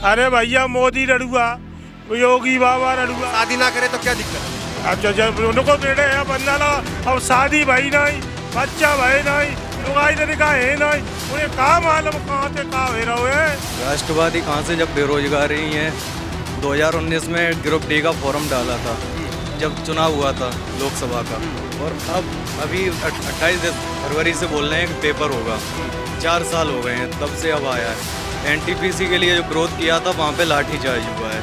अरे भैया मोदी लड़ुआ, योगी बाबा लड़ुआ। शादी ना करे तो क्या दिक्कत है? अच्छा जब उनको बेटे है बंदा ना, अब शादी भाई नहीं, बच्चा भाई नहीं, लुगाई लड़का है नहीं, उन्हें कहाँ मालूम कहाँ से कहाँ हो रहा है। राष्ट्रवादी कहाँ से, जब बेरोजगारी है। 2019 में ग्रुप डी का फॉर्म डाला था जब चुनाव हुआ था लोकसभा का, और अब अभी 28 फरवरी से बोल रहे हैं कि पेपर होगा। 4 साल हो गए हैं तब से अब आया है। एनटीपीसी के लिए जो विरोध किया था वहाँ पे लाठीचार्ज हुआ है।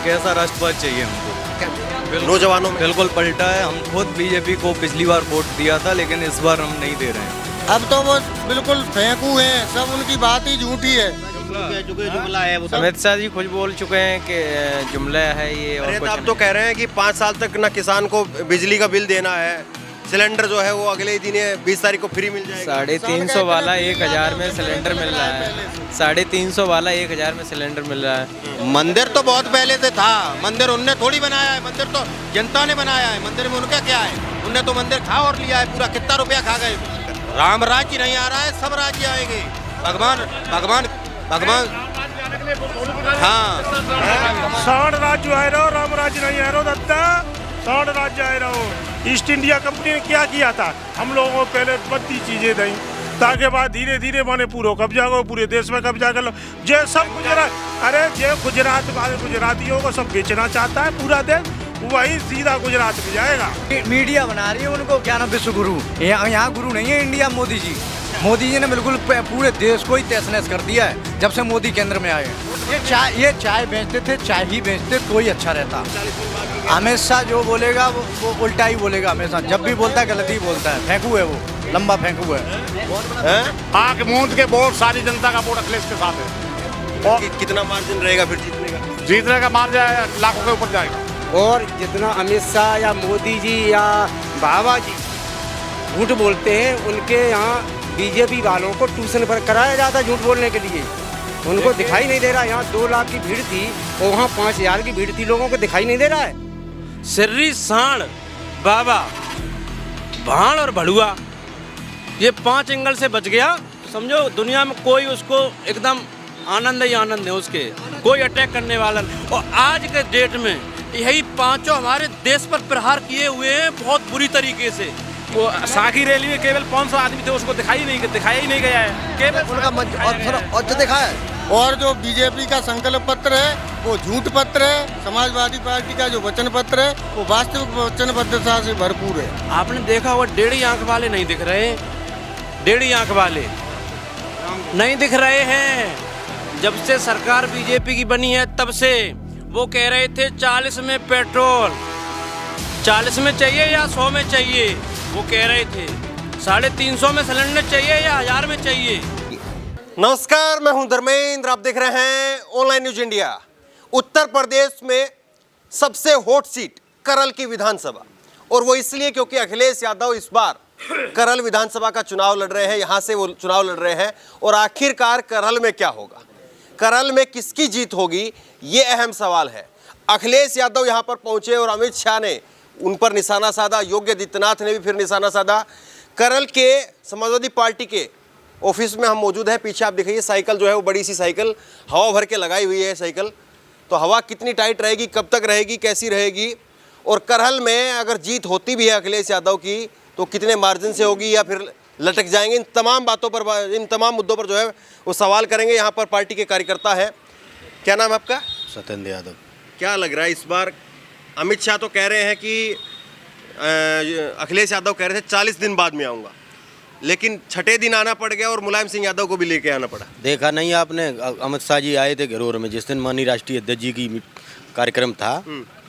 कैसा राष्ट्रवाद चाहिए हमको? नौजवानों में बिल्कुल पलटा है। हम खुद बीजेपी को पिछली बार वोट दिया था, लेकिन इस बार हम नहीं दे रहे हैं। अब तो वो बिल्कुल फेंकू हैं, सब उनकी बात ही झूठी है। जुमला है वो। अमित शाह जी खुद बोल चुके हैं कि जुमला है ये। और अरे कुछ आप तो कह रहे हैं कि 5 साल तक ना किसान को बिजली का बिल देना है, सिलेंडर जो है वो अगले ही दिन 20 तारीख को फ्री मिल जाएगा। 350 वाला 1000 में सिलेंडर मिल रहा है। 350 वाला 1000 में सिलेंडर मिल रहा है। मंदिर तो बहुत पहले से था, मंदिर उनने थोड़ी बनाया है, मंदिर तो जनता ने बनाया है। मंदिर में उनका क्या है? उनने तो मंदिर खा और लिया है पूरा। कितना रुपया खा गए? राम राज्य नहीं आ रहा है, सब राज्य आएंगे। भगवान भगवान भगवान हाँ साठ राज्य आए रहो, राम राज्य नहीं आए रहो दत्ता, 60 राज्य आए रहो। ईस्ट इंडिया कंपनी ने क्या किया था? हम लोगों को पहले बत्ती चीजें दी, ताकि बाद धीरे धीरे माने पूरा कब्जा करो, पूरे देश में कब्जा कर लो। जे सब गुजरात, अरे जे गुजरात वाले गुजरातियों को सब बेचना चाहता है पूरा देश, वही सीधा गुजरात में जाएगा। मीडिया बना रही है उनको क्या नाम, विश्व गुरु। यहाँ गुरु नहीं है इंडिया, मोदी जी। मोदी जी ने बिल्कुल पूरे देश को ही तहस नहस कर दिया है जब से मोदी केंद्र में आए। ये चाय बेचते थे, चाय ही बेचते तो ही अच्छा रहता। अमित शाह जो बोलेगा वो उल्टा ही बोलेगा हमेशा। जब भी बोलता है गलत ही बोलता है। फेंकू है वो, लंबा फेंकू है। आंख मूंद के वोट सारी जनता का वोट अखिलेश के साथ है। और कितना मार्जिन रहेगा फिर जीतने का? जीतने का मार्जिन लाखों के ऊपर जाएगा। और जितना अमित शाह या मोदी जी या बाबा जी झूठ बोलते हैं, उनके यहाँ बीजेपी वालों को ट्यूशन पर कराया जाता झूठ बोलने के लिए। उनको दिखाई नहीं दे रहा। यहाँ 2 लाख की भीड़ थी और वहाँ 5000 की भीड़ थी, लोगों को दिखाई नहीं दे रहा है। सर्री, सांड, बाबा, भाण और भड़ुआ, ये 5 एंगल से बच गया। समझो दुनिया में कोई उसको एकदम आनंद ही आनंद है, उसके कोई अटैक करने वाला नहीं। और आज के डेट में यही 5 हमारे देश पर प्रहार किए हुए हैं बहुत बुरी तरीके से। वो साकी रैली में केवल 500 आदमी थे, उसको दिखाया ही नहीं गया है केवल उनका और दिखा है। और जो बीजेपी का संकल्प पत्र है वो झूठ पत्र है। समाजवादी पार्टी का जो वचन पत्र है वो वास्तविक वचन पत्रता से भरपूर है। आपने देखा वो 1.5 आंख वाले नहीं दिख रहे, 1.5 आंख वाले नहीं दिख रहे हैं। जब से सरकार बीजेपी की बनी है तब से वो कह रहे थे 40 में पेट्रोल, 40 में चाहिए या 100 में चाहिए, वो कह रहे थे 350 में सिलेंडर चाहिए या 1000 में चाहिए। नमस्कार, मैं हूं धर्मेंद्र, आप देख रहे हैं online news India. Uttar Pradesh में सबसे हॉट सीट करल की विधानसभा, और वो इसलिए क्योंकि अखिलेश यादव इस बार करल विधानसभा का चुनाव लड़ रहे हैं। यहां से वो चुनाव लड़ रहे हैं और आखिरकार करल में क्या होगा, करल में किसकी जीत होगी, ये अहम सवाल है। अखिलेश यादव यहां पर पहुंचे और अमित शाह ने उन पर निशाना साधा, योगी आदित्यनाथ ने भी फिर निशाना साधा। करल के समाजवादी पार्टी के ऑफिस में हम मौजूद हैं। पीछे आप दिखाइए, साइकिल जो है वो बड़ी सी साइकिल हवा भर के लगाई हुई है साइकिल। तो हवा कितनी टाइट रहेगी, कब तक रहेगी, कैसी रहेगी, और करहल में अगर जीत होती भी है अखिलेश यादव की तो कितने मार्जिन से होगी या फिर लटक जाएंगे, इन तमाम बातों पर, इन तमाम मुद्दों पर जो है वो सवाल करेंगे। यहाँ पर पार्टी के कार्यकर्ता है। क्या नाम है आपका? सत्येंद्र यादव। क्या लग रहा है इस बार? अमित शाह तो कह रहे हैं कि अखिलेश यादव कह रहे थे 40 दिन बाद में आऊँगा, लेकिन 6ठे दिन आना पड़ गया और मुलायम सिंह यादव को भी लेके आना पड़ा। देखा नहीं आपने, अमित शाह जी आए थे घरोर में जिस दिन माननीय राष्ट्रीय अध्यक्ष जी की कार्यक्रम था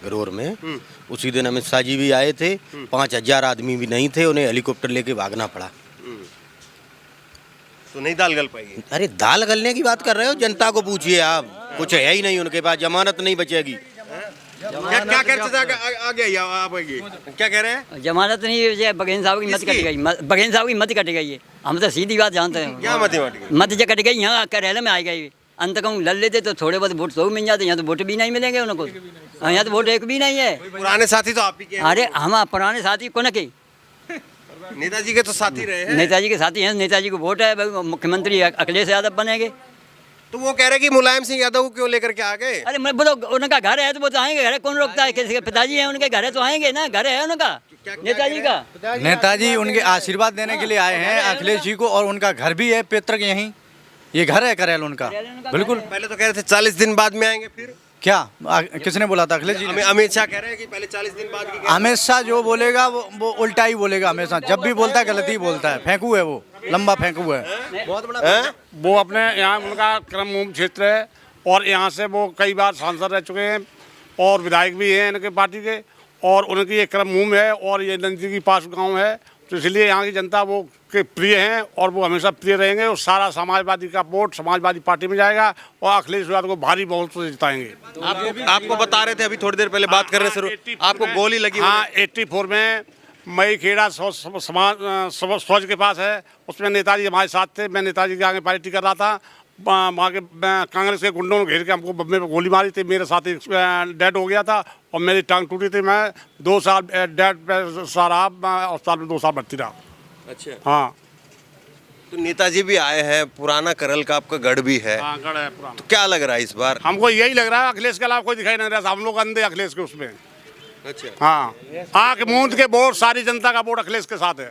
घरोर में, उसी दिन अमित शाह जी भी आए थे। 5000 आदमी भी नहीं थे, उन्हें हेलीकॉप्टर लेके भागना पड़ा। तो नहीं दाल गल पाएगी? अरे दाल गलने की बात कर रहे हो? जनता को पूछिए आप, कुछ है ही नहीं उनके पास, जमानत नहीं बचेगी। क्या कह रहे क्या कह रहे हैं? जमानत नहीं, बघेल साहब की मत कट गई, बघेल साहब की मत कट गई है। हम तो सीधी बात जानते हैं। क्या मत जो कट गई, यहाँ करेले में आ गई। अंत कहूँ लड़ लेते तो थोड़े बहुत वोट तो मिल जाते, यहाँ तो वोट भी नहीं मिलेंगे उनको। यहाँ तो वोट एक भी नहीं है। पुराने साथी तो आप ही के। अरे हम पुराने साथी कौन के? नेताजी के तो साथी रहे हैं। नेताजी के साथी हैं, नेताजी को वोट है, मुख्यमंत्री अखिलेश यादव बनेंगे। तो वो कह रहे कि मुलायम सिंह यादव को क्यों लेकर के आ गए? अरे मैं बोलो उनका घर है तो वो तो आएंगे, घर है कौन रोकता है? किसी के पिताजी हैं उनके घर है तो आएंगे ना, घर है उनका नेताजी का। नेताजी उनके आशीर्वाद देने के लिए आए हैं अखिलेश जी को, और उनका घर भी है पैतृक यहीं, ये घर है करेल उनका। बिल्कुल। पहले तो कह रहे थे 40 दिन बाद में आएंगे, फिर क्या किसने बोला था? अखिलेश जी ने। अमित शाह कह रहे हैं कि पहले 40 दिन बाद की। अमित शाह जो बोलेगा वो उल्टा ही बोलेगा हमेशा, जब भी बोलता है गलत ही बोलता है। फेंकू है वो, लंबा फेंकू है। बहुत बड़ा वो अपने यहाँ उनका क्रमभूमि क्षेत्र है और यहाँ से वो कई बार सांसद रह चुके हैं और विधायक भी हैं इनके पार्टी के, और उनकी ये क्रमभूमि है और ये नजदीकी पास गांव है, तो इसलिए यहाँ की जनता वो के प्रिय हैं और वो हमेशा प्रिय रहेंगे। और सारा समाजवादी का वोट समाजवादी पार्टी में जाएगा और अखिलेश यादव को भारी बहुत से जिताएंगे। आपको बता रहे थे अभी थोड़ी देर पहले बात कर रहे थे, आपको गोली लगी। हाँ, 84 में मई खेड़ा सोच के पास है, उसमें नेताजी हमारे साथ थे। मैं नेताजी के आगे पार्टी कर रहा था, वहाँ के कांग्रेस के गुंडों ने घेर के हमको बम्बे में गोली मारी थी। मेरे साथ एक डेड हो गया था और मेरी टांग टूटी थी। मैं 2 साल डेड पे रहा, अस्पताल में 2 साल भर्ती रहा। अच्छा। हाँ, तो नेताजी भी आए हैं, पुराना करल का आपका गढ़ भी है। हाँ, गढ़ है पुराना। तो क्या लग रहा है इस बार? हमको यही लग रहा है, अखिलेश के अलावा कोई दिखाई नहीं रहा। हम लोग अंधे अखिलेश के उसमें। अच्छा। हाँ, आँख मूंद के वोट, सारी जनता का वोट अखिलेश के साथ है।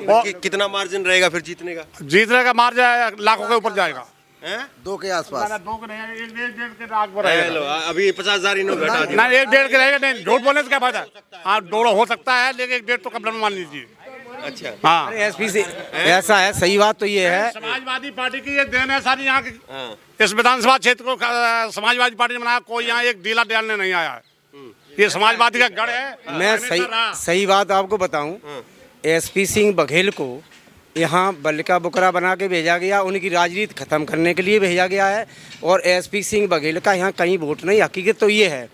और कितना मार्जिन रहेगा फिर जीतने का? जीतने का मार्जिन लाखों के ऊपर जाएगा। 2 के आसपास। 2 के नहीं, 1-1.5 के आग पर रहेगा। अभी 50,000 इन्होंने घटा दिया। नहीं, 1-1.5 के रहेगा। नहीं, झूठ बोलने से क्या फायदा? हाँ, 2 हो सकता है, लेकिन 1-1.5 तो कब मान लीजिए। अच्छा। हाँ, एसपी से ऐसा है, सही बात तो ये है, समाजवादी पार्टी की ये देन है सारी यहाँ की। इस विधानसभा क्षेत्र को समाजवादी पार्टी ने बनाया, कोई यहाँ एक डीला डालने नहीं आया है। ये समाजवादी का गढ़ है। मैं सही बात आपको बताऊं, एसपी सिंह बघेल को यहाँ बल्का बुकरा बना के भेजा गया, उनकी राजनीति खत्म करने के लिए भेजा गया है। और एसपी सिंह बघेल का यहाँ कहीं वोट नहीं, हकीकत तो ये है।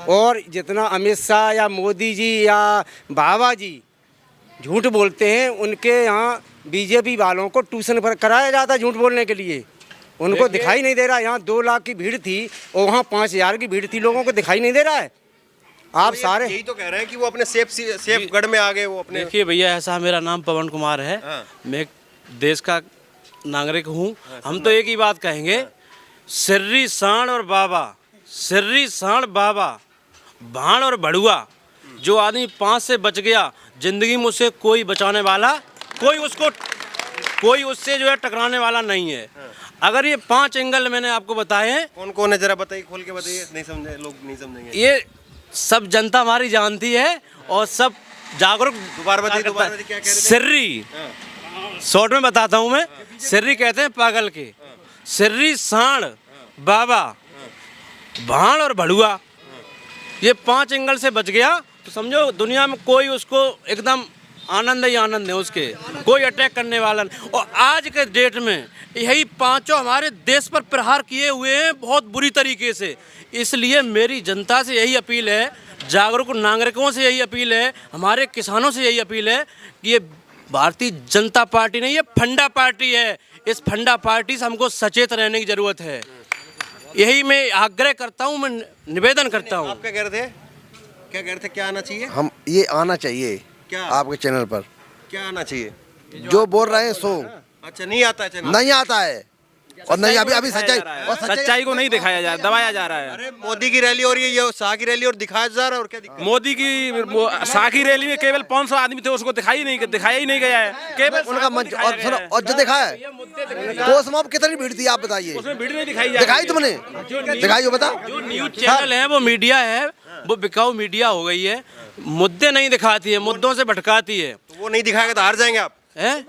और जितना अमित शाह या मोदी जी या बाबा जी झूठ बोलते हैं, उनके यहाँ बीजेपी वालों को ट्यूशन पर कराया जाता है झूठ बोलने के लिए। उनको दिखाई नहीं दे रहा। यहाँ 2 लाख की भीड़ थी और वहाँ 5,000 की भीड़ थी, लोगों को दिखाई नहीं दे रहा है। आप सारे यही तो कह रहे हैं कि वो अपने सेफ गढ़ में आ गए। वो अपने देखिए भैया, ऐसा मेरा नाम पवन कुमार है। मैं एक देश का नागरिक हूँ। हम तो एक ही बात कहेंगे, सिर्री सांड और बाबा, सिर्री सांड बाबा, भाण और भड़ुआ। जो आदमी 5 से बच गया, जिंदगी में उसे कोई बचाने वाला, कोई उससे जो है टकराने वाला नहीं है। अगर ये 5 एंगल मैंने आपको बताए हैं। कौन कौन है, जरा बताइए, खोल के बताइए, नहीं समझे लोग, नहीं समझेंगे। ये सब जनता हमारी जानती है और सब जागरूक। दोबारा बताइए, क्या कह रहे थे? सिर्री, शॉर्ट में बताता हूँ मैं। सिर्री कहते हैं पागल के। सिर्री सांड बाबा, भाण और भड़ुआ, ये 5 एंगल से बच गया तो समझो दुनिया में कोई उसको एकदम आनंद ही आनंद है, उसके कोई अटैक करने वाला नहीं। और आज के डेट में यही 5 हमारे देश पर प्रहार किए हुए हैं बहुत बुरी तरीके से। इसलिए मेरी जनता से यही अपील है, जागरूक नागरिकों से यही अपील है, हमारे किसानों से यही अपील है कि ये भारतीय जनता पार्टी नहीं, ये फंडा पार्टी है। इस फंडा पार्टी से हमको सचेत रहने की जरूरत है। यही मैं आग्रह करता हूँ, मैं निवेदन करता हूँ। आप क्या कह रहे थे? क्या कह रहे थे, क्या आना चाहिए? हम ये आना चाहिए क्या आपके चैनल पर, क्या आना चाहिए? जो बोल रहे हैं सो। अच्छा, नहीं आता है चैनल? नहीं आता है और नहीं अभी सच्चाई को नहीं दिखाया जा रहा, दबाया जा रहा है। अरे मोदी की रैली हो रही है, ये शाह की रैली और दिखाया जा रहा है, और क्या दिक्कत? मोदी की शाह की रैली में केवल 500 आदमी थे, उसको दिखाया ही नहीं गया है। केवल उनका मंच और जो दिखा है तो उसमें कितनी भीड़ थी आप बताइए? उसमें भीड़ नहीं दिखाई दिखाई तुमने? दिखाई हो बता। जो न्यूज चैनल है वो मीडिया है, वो बिकाऊ मीडिया हो गई है। मुद्दे नहीं दिखाती है, मुद्दों से भटकाती है। वो नहीं दिखाएगा तो हार जाएंगे आप?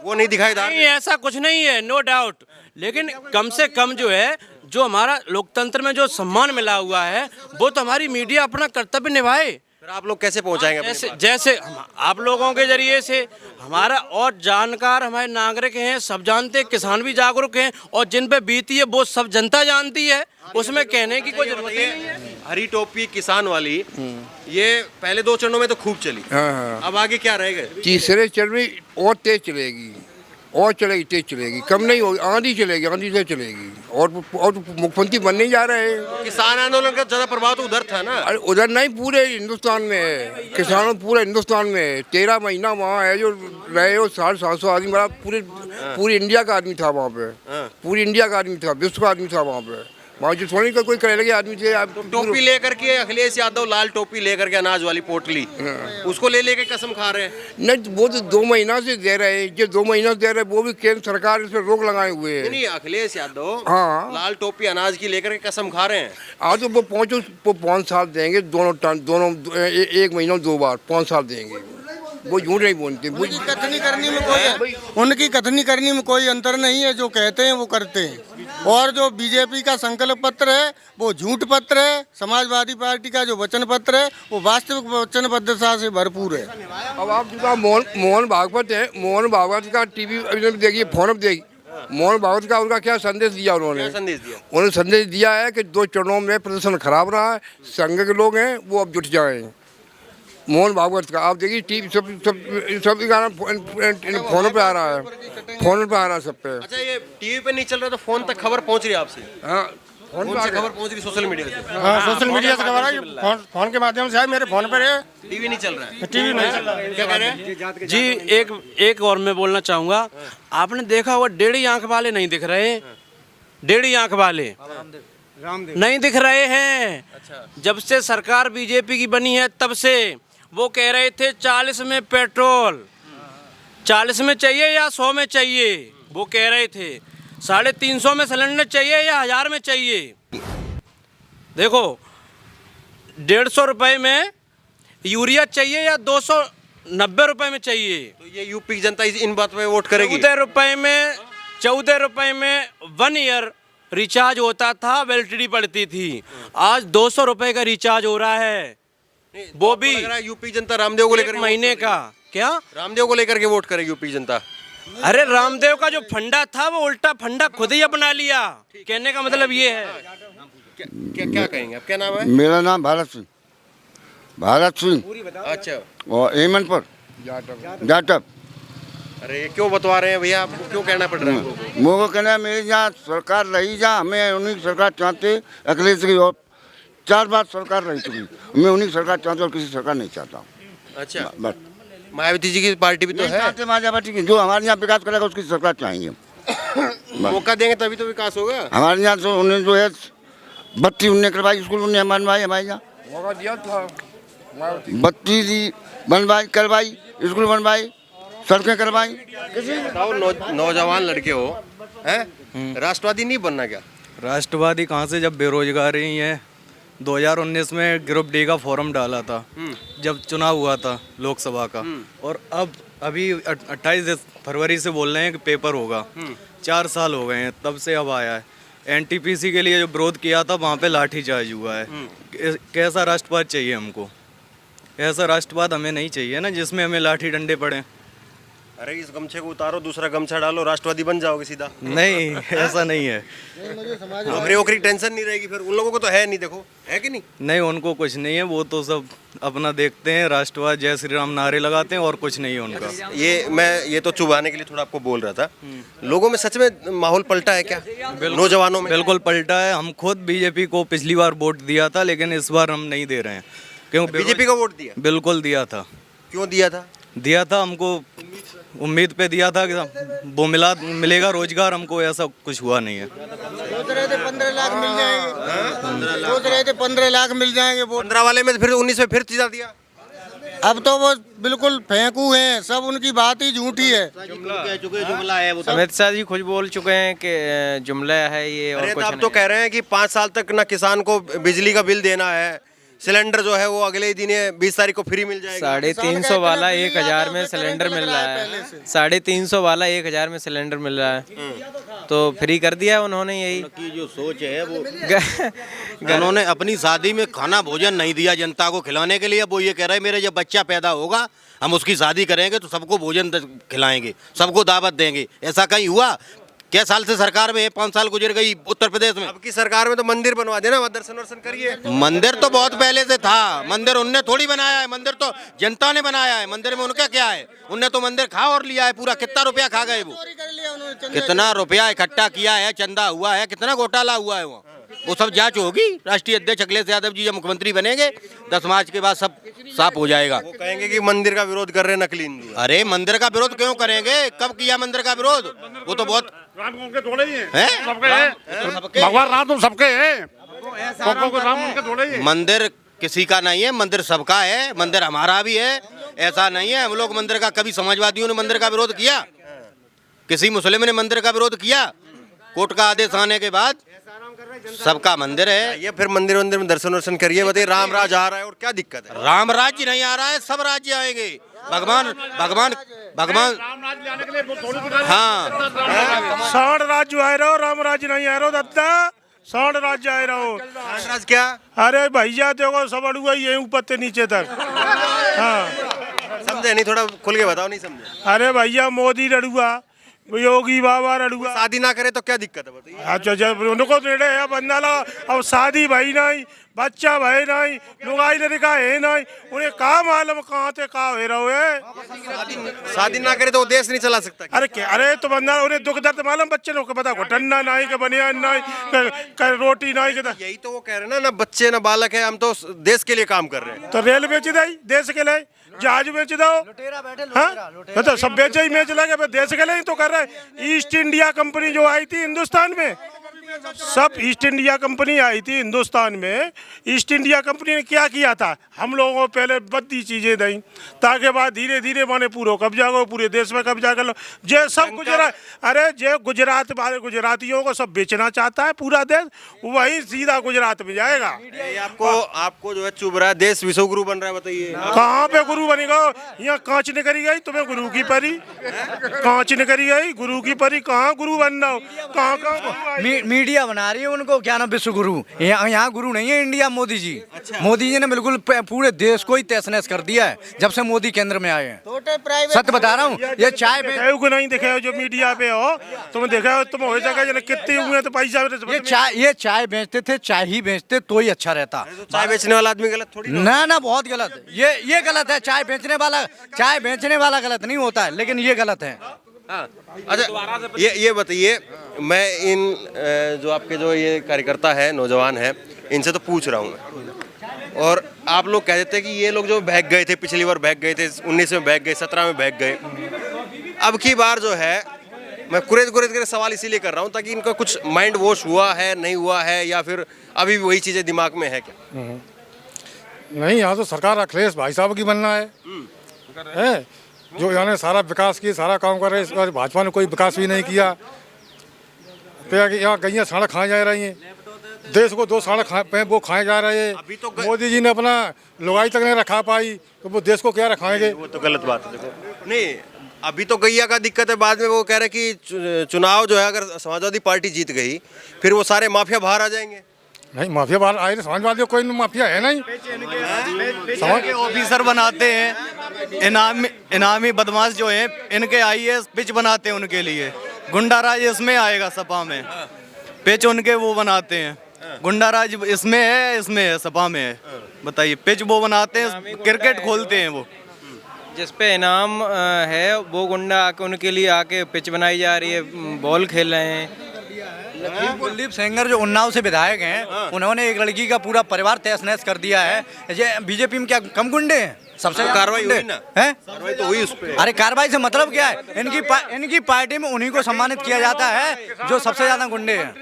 वो नहीं दिखाएगा? नहीं, ऐसा कुछ नहीं है, नो डाउट। लेकिन कम से कम जो है, जो हमारा लोकतंत्र में जो सम्मान मिला हुआ है, वो तो हमारी मीडिया अपना कर्तव्य निभाए। फिर आप लोग कैसे पहुंचाएंगे? जैसे आप लोगों के जरिए से हमारा, और जानकार हमारे नागरिक हैं, सब जानते हैं, किसान भी जागरूक हैं, और जिन पे बीती है वो सब जनता जानती है, उसमें कहने की कोई जरूरत नहीं है। हरी टोपी किसान वाली, ये पहले 2 चरणों में तो खूब चली, अब आगे क्या रहेगा? तीसरे चरण में और तेज चलेगी। और चलेगी, तेज चलेगी, कम नहीं होगी, आंधी चलेगी, आंधी से चलेगी। और मुख्यमंत्री बनने ही जा रहे हैं। किसान आंदोलन का ज्यादा प्रभाव तो उधर था ना। अरे उधर नहीं, पूरे हिंदुस्तान में है, किसानों पूरे हिंदुस्तान में है। 13 महीना वहाँ है जो रहे हो, 750 आदमी, बड़ा पूरी इंडिया का आदमी था वहाँ पे, पूरी इंडिया का आदमी था, विश्व का आदमी था वहाँ पे। वहाँ जो थोड़ी का कोई करेले के आदमी थे। आप टोपी लेकर के अखिलेश यादव लाल टोपी लेकर के अनाज वाली पोटली, उसको ले लेके कसम खा रहे हैं। नहीं, वो तो 2 महीना से दे रहे हैं, जो 2 महीना से दे रहे हैं वो भी केंद्र सरकार इस पर रोक लगाए हुए है। नहीं, अखिलेश यादव हाँ, लाल टोपी अनाज की लेकर के कसम खा रहे हैं। आज तो वो 5 साल देंगे, दोनों 1 महीना 2 बार 5 साल देंगे। वो झूठ नहीं बोलते। उनकी कथनी करनी में कोई अंतर नहीं है, जो कहते हैं वो करते हैं। और जो बीजेपी का संकल्प पत्र है वो झूठ पत्र है, समाजवादी पार्टी का जो वचन पत्र है वो वास्तविक वचनबद्धता से भरपूर है। अब आप जिनका मोहन भागवत है, मोहन भागवत का टीवी देखिए, फोन पर देखिए, मोहन भागवत का उनका क्या संदेश दिया उन्होंने? उन्होंने संदेश दिया है कि 2 चरणों में प्रदर्शन खराब रहा है, संघ के लोग हैं वो अब जुट जाएं। मोहन भागवत का आप देखिए, टीवी सब गाना फोनों पे आ रहा है, फोन पे आ रहा है सब पे। अच्छा, ये टीवी पे नहीं चल रहा तो फोन तक खबर पहुंच रही है आपसे? हाँ, फोन से खबर पहुंच रही, सोशल मीडिया से। हाँ, सोशल मीडिया से खबर है, फोन के माध्यम से है, मेरे फोन पर है। टीवी नहीं चल रहा है? टीवी नहीं चल रहा है। क्या कह रहे हैं जी? एक और मैं बोलना चाहूँगा, आपने देखा हुआ डेढ़ी आंख वाले नहीं दिख रहे, डेढ़ी आंख वाले नहीं दिख रहे हैं। जब से सरकार बीजेपी की बनी है तब से वो कह रहे थे 40 में पेट्रोल, 40 में चाहिए या 100 में चाहिए, वो कह रहे थे 350 में सिलेंडर चाहिए या 1000 में चाहिए। देखो, 150 रुपए में यूरिया चाहिए या 290 रुपए में चाहिए। तो ये यूपी की जनता इन बात पे वोट करेगी। 14 रुपए में 1 ईयर रिचार्ज होता था, वैलिडिटी पड़ती थी। आज 200 रुपए का रिचार्ज हो रहा है, वो भी यूपी जनता रामदेव को लेकर महीने का। क्या रामदेव को लेकर के वोट करेगी यूपी जनता? अरे रामदेव का जो फंडा था वो उल्टा फंडा खुद ही अपना लिया। कहने का मतलब ये है। क्या कहेंगे आप? क्या नाम है? मेरा नाम भारत सिंह। अच्छा, और एमन पर जाटव। अरे ये क्यों बतवा रहे हैं भैया, आपको क्यों कहना पड़ रहा है? मुझको कहना है, मेरी यहाँ सरकार रही जा, हमें उन्हीं की सरकार चाहते, अखिलेश की। और 4 बार सरकार रही चुकी, मैं उन्हीं की सरकार चाहता और किसी सरकार नहीं चाहता हूँ। अच्छा, बस मायावती जी की पार्टी भी तो है। मायावती की जो हमारे यहाँ विकास करेगा उसकी सरकार चाहिए। मौका देंगे तभी तो विकास होगा। हमारे यहाँ तो उन्हें जो है बत्ती उन्हें करवाई, स्कूल उन्हें बनवाई, हमारे यहाँ मौका दिया था, बत्ती दी बनवाई, करवाई, स्कूल बनवाई, सड़कें करवाई। बताओ, नौजवान लड़के हो, हैं, राष्ट्रवादी नहीं बनना क्या? राष्ट्रवादी कहाँ से, जब बेरोजगारी ही है। 2019 में ग्रुप डी का फॉर्म डाला था जब चुनाव हुआ था लोकसभा का, और अब अभी 28 फरवरी से बोल रहे हैं कि पेपर होगा। 4 साल हो गए हैं तब से अब आया है। एनटीपीसी के लिए जो विरोध किया था वहाँ पे लाठीचार्ज हुआ है। कैसा राष्ट्रवाद चाहिए हमको? ऐसा राष्ट्रवाद हमें नहीं चाहिए ना जिसमें हमें लाठी डंडे पड़े। अरे इस गमछे को उतारो, दूसरा गमछा डालो, राष्ट्रवादी बन जाओगे सीधा। नहीं, ऐसा नहीं है। नौकरी वोकरी टेंशन नहीं रहेगी फिर उन लोगों को तो है नहीं, देखो है कि नहीं? नहीं, उनको कुछ नहीं है, वो तो सब अपना देखते हैं, राष्ट्रवाद जय श्री राम नारे लगाते हैं और कुछ नहीं है उनका। ये तो चुभाने के लिए थोड़ा आपको बोल रहा था। लोगों में सच में माहौल पलटा है क्या? नौजवानों में बिल्कुल पलटा है। हम खुद बीजेपी को पिछली बार वोट दिया था, लेकिन इस बार हम नहीं दे रहे हैं। क्यों? बीजेपी को वोट दिया? बिल्कुल दिया था। क्यों दिया था? दिया था, हमको उम्मीद पे दिया था कि वो मिलेगा रोजगार, हमको ऐसा कुछ हुआ नहीं है। सोच रहे थे 15 लाख मिल जाएंगे, सोच रहे थे 15 लाख मिल जाएंगे। 15 वाले में फिर 19 में फिर चीजा दिया। अब तो वो बिल्कुल फेंकू हैं, सब उनकी बात ही झूठी है। जुमला है वो। अमित शाह जी खुद बोल चुके हैं कि जुमला है ये, और कुछ अब तो कह रहे हैं कि 5 साल तक ना किसान को बिजली का बिल देना है, सिलेंडर जो है वो अगले ही दिन 20 तारीख को फ्री मिल जाएगा। 350 वाला 1000 में सिलेंडर मिल रहा है। 350 वाला 1000 में सिलेंडर मिल रहा है, तो फ्री कर दिया उन्होंने। यही उनकी जो सोच है वो उन्होंने अपनी शादी में खाना भोजन नहीं दिया जनता को खिलाने के लिए। वो ये कह रहे हैं मेरे जब बच्चा पैदा होगा हम उसकी शादी करेंगे तो सबको भोजन खिलाएंगे, सबको दावत देंगे। ऐसा कहीं हुआ? क्या साल से सरकार में है, 5 साल गुजर गई उत्तर प्रदेश में। अब की सरकार में तो मंदिर बनवा देना, वहाँ दर्शन वर्शन करिए। मंदिर तो बहुत पहले से था, मंदिर उनने थोड़ी बनाया है, मंदिर तो जनता ने बनाया है। मंदिर में उनका क्या है, उनने तो मंदिर खा और लिया है पूरा। कितना रुपया खा गए वो, कितना रुपया इकट्ठा किया है, चंदा हुआ है, कितना घोटाला हुआ है वो सब जांच होगी। राष्ट्रीय अध्यक्ष अखिलेश यादव जी जब मुख्यमंत्री बनेंगे 10 मार्च के बाद सब साफ हो जाएगा। वो कहेंगे कि मंदिर का विरोध कर रहे हैं नकली हिंदू। अरे मंदिर का विरोध क्यों करेंगे, कब किया मंदिर का विरोध? वो तो बहुत राम उनके थोड़े ही हैं, हैं? सबके हैं, भगवान राम तो सबके हैं, राम उनके थोड़े ही हैं। मंदिर किसी का नहीं है, मंदिर सबका है, मंदिर हमारा भी है। ऐसा नहीं है हम लोग मंदिर का, कभी समाजवादियों ने मंदिर का विरोध किया, किसी मुस्लिम ने मंदिर का विरोध किया? कोर्ट का आदेश आने के बाद सबका मंदिर है। ये फिर मंदिर में दर्शन वर्शन करिए। बताइए राम राज आ रहा है और क्या दिक्कत है? राम राज्य नहीं आ रहा है, सब राज्य आएंगे। भगवान भगवान भगवान हाँ, साढ़ राज्य आए रहो, राम राज्य नहीं आए रहो दत्ता, साढ़ राज्य आए रहो। राज क्या? अरे भैया देखो सब अड़ुआ ही है ऊपर से नीचे तक। हाँ समझे नहीं, थोड़ा खुल के बताओ, नहीं समझे। अरे भैया मोदी रड़ुआ, योगी बाबा रड़ुआ। शादी ना करे तो क्या दिक्कत है बताइए? अच्छा जब उनको नेड़े है बंदा लगा, अब शादी भाई नहीं, बच्चा भाई नहीं, लुगाई लड़का है नहीं, उन्हें कहा मालूम कहाँ थे कहा हो रहो है। शादी ना करे तो वो देश नहीं चला सकता। अरे क्या, अरे तो बंदा उन्हें दुख दर्द मालूम, बच्चे लोग को पता को ठंडा नहीं के बनिया नहीं के रोटी नहीं के। यही तो वो कह रहे हैं ना, ना बच्चे ना बालक है, हम तो देश के लिए काम कर रहे हैं। तो रेल बेच दे देश के लिए, जहाज बेच दो, हाँ तो सब बेचे ही बेच लगे, देश के लिए ही तो कर रहे। ईस्ट इंडिया कंपनी जो आई थी हिंदुस्तान में, सब ईस्ट इंडिया कंपनी आई थी हिंदुस्तान में। ईस्ट इंडिया कंपनी ने क्या किया था, हम लोगों को पहले बद्दी चीजें दी, ताकि बाद धीरे धीरे माने पूरा कब्जा करो, पूरे देश में कब्जा कर लो। जे सब गुजरात, अरे जे गुजरात वाले गुजरातियों को सब बेचना चाहता है पूरा देश, वही सीधा गुजरात में जाएगा। आपको जो है चुभ रहा है, देश विश्व गुरु बन रहा है, बताइए कहाँ पे गुरु बनेगा? यहाँ कांच ने करी गई, तुम्हें गुरु की परी, कांच ने करी गई गुरु की परी, कहाँ गुरु बन रहा हो? कहाँ मीडिया बना रही है उनको क्या नाम विश्व गुरु। यहाँ गुरु नहीं है इंडिया मोदी जी। मोदी जी ने बिल्कुल पूरे देश को ही तहस नहस कर दिया है जब से मोदी केंद्र में आए हैं। सत्य बता रहा हूँ, ये चाय को नहीं दिखाओ जो मीडिया पे हो, तुम दिखाओ तुम हो सके कितने हुए तो पैसा। ये चाय बेचते थे, चाय ही बेचते तो ही अच्छा रहता। चाय बेचने वाला आदमी गलत थोड़ी ना बहुत गलत, ये गलत है। चाय बेचने वाला गलत नहीं होता है, लेकिन ये गलत है। अच्छा ये बताइए, मैं इन जो आपके जो ये कार्यकर्ता है, नौजवान है, इनसे तो पूछ रहा हूँ मैं, और आप लोग कह देते हैं कि ये लोग जो भाग गए थे, पिछली बार भाग गए थे, 19 में भाग गए, 17 में भाग गए, अब की बार जो है, मैं कुरेद कर सवाल इसीलिए कर रहा हूँ ताकि इनका कुछ माइंड वॉश हुआ है, नहीं हुआ है, या फिर अभी भी वही चीज़ें दिमाग में है क्या? नहीं, यहाँ तो सरकार अखिलेश भाई साहब की बनना है जो यहाँ ने सारा विकास किया, सारा काम कर रहे हैं। इस बार भाजपा ने कोई विकास भी नहीं किया। तो यहाँ गैया साढ़ा खाए जा रही हैं, देश को 2 साढ़ा वो खाए जा रहे हैं। तो मोदी जी ने अपना लुगाई तक नहीं रखा पाई, तो वो देश को क्या रखाएंगे? वो तो गलत बात है। देखो नहीं, अभी तो गैया का दिक्कत है, बाद में वो कह रहे कि चुनाव जो है अगर समाजवादी पार्टी जीत गई फिर वो सारे माफिया बाहर आ जाएंगे। नहीं, माफिया बाहर आए, समाजवादी कोई माफिया है नहीं। समाज के ऑफिसर बनाते हैं, इनामी बदमाश जो हैं, इनके IAS पिच बनाते हैं उनके लिए। गुंडा राज इसमें आएगा, सपा में पिच उनके वो बनाते हैं। गुंडा राज इसमें है, सपा में है। बताइए, पिच वो बनाते हैं, क्रिकेट खोलते हैं वो। जिस पे इनाम है वो गुंडा आके उनके लिए आके पिच बनाई जा रही है, बॉल खेल रहे हैं। कुलदीप सेंगर जो उन्नाव से विधायक हैं, उन्होंने एक लड़की का पूरा परिवार तहस नहस कर दिया है। ये बीजेपी में क्या कम गुंडे हैं? सबसे कार्रवाई हुई ना, है कार्रवाई तो हुई उस पे। अरे कार्रवाई से मतलब क्या है? इनकी पार्टी में उन्हीं को सम्मानित किया जाता है जो सबसे ज्यादा गुंडे हैं।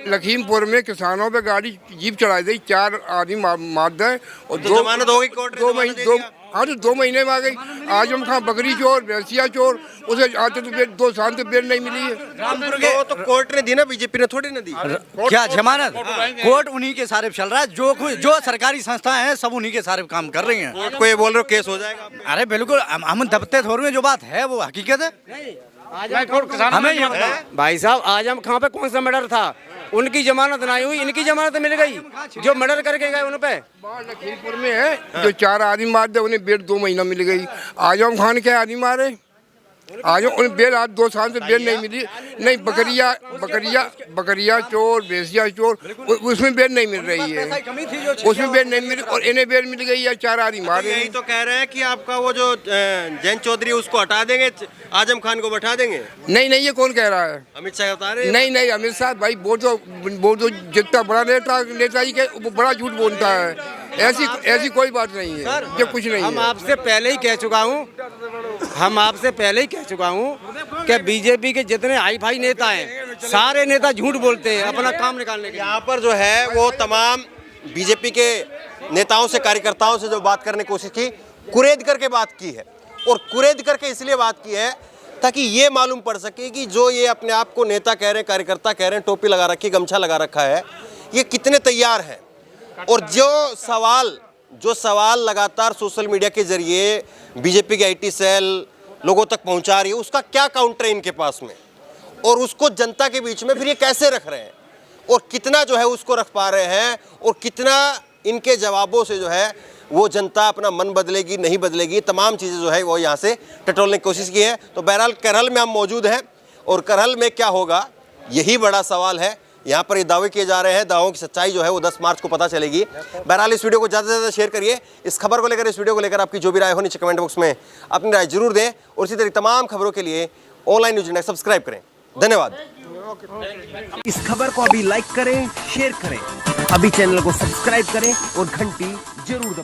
लखीमपुर में किसानों पे गाड़ी जीप चढ़ाई गई, 4 आदमी मार गए और 2 जमानत हो गई कोर्ट ने। हाँ तो 2 महीने में आ गई। आजम खां बकरी चोर, भैंसिया चोर, उसे आज तक 2 साल से बेल नहीं मिली है। रामपुर के तो कोर्ट ने दी ना, बीजेपी ने थोड़ी ना दी। क्या जमानत? कोर्ट उन्हीं के सारे चल रहा है, जो सरकारी संस्थाएं हैं सब उन्हीं के सारे काम कर रही हैं। कोर्ट को ये बोल रहे हो केस हो जाएगा? अरे बिल्कुल, हम दबते थोड़ी हैं, जो बात है वो हकीकत है। हमें भाई साहब, आजम खां पे कौन सा मर्डर था? उनकी जमानत नहीं हुई, इनकी जमानत मिल गई, जो मर्डर करके गए उन पे। लखीमपुर में है जो 4 आदमी मार दे, उन्हें बेल 2 महीना मिल गई। आजम खान के आदमी मारे, आज उन बेल आज 2 साल से बेल नहीं मिली। नहीं बकरिया चोर, भैंसिया चोर, उसमें बेल नहीं मिल रही है, उसमें बेल नहीं मिली और इन्हें बेल मिल गई है। 4 आदमी मारे। यही तो कह रहे हैं कि आपका वो जो जयंत चौधरी उसको हटा देंगे, आजम खान को बैठा देंगे। नहीं, ये कौन कह रहा है? अमित शाह बता रहे हैं। नहीं, अमित शाह भाई वो तो जितना बड़ा नेता ही वो बड़ा झूठ बोलता है। ऐसी कोई बात नहीं है, ये कुछ नहीं हम है। आपसे पहले ही कह चुका हूँ कि बीजेपी के जितने हाई फाई नेता हैं, सारे नेता झूठ बोलते हैं अपना काम निकालने के लिए। यहाँ पर जो है वो तमाम बीजेपी के नेताओं से, कार्यकर्ताओं से जो बात करने की कोशिश की, कुरेद करके बात की है। और कुरेद करके इसलिए बात की है ताकि ये मालूम पड़ सके कि जो ये अपने आप को नेता कह रहे हैं, कार्यकर्ता कह रहे हैं, टोपी लगा रखी, गमछा लगा रखा है, ये कितने तैयार हैं। और जो सवाल लगातार सोशल मीडिया के जरिए बीजेपी के आईटी सेल लोगों तक पहुंचा रही है, उसका क्या काउंटर है इनके पास में, और उसको जनता के बीच में फिर ये कैसे रख रहे हैं, और कितना जो है उसको रख पा रहे हैं, और कितना इनके जवाबों से जो है वो जनता अपना मन बदलेगी नहीं बदलेगी, तमाम चीज़ें जो है वो यहाँ से टटोलने की कोशिश की है। तो बहरहाल करहल में हम मौजूद हैं और करहल में क्या होगा यही बड़ा सवाल है। यहाँ पर ये दावे किए जा रहे हैं, दावों की सच्चाई जो है वो 10 मार्च को पता चलेगी। बहरहाल इस वीडियो को ज़्यादा से ज़्यादा शेयर करिए। इस खबर को लेकर, इस वीडियो को लेकर आपकी जो भी राय हो नीचे कमेंट बॉक्स में अपनी राय जरूर दें, और इसी तरह तमाम खबरों के लिए ऑनलाइन न्यूज़ इंडिया सब्सक्राइब करें। धन्यवाद। इस खबर को अभी लाइक करें, शेयर करें, अभी चैनल को सब्सक्राइब करें और घंटी जरूर दबाएं।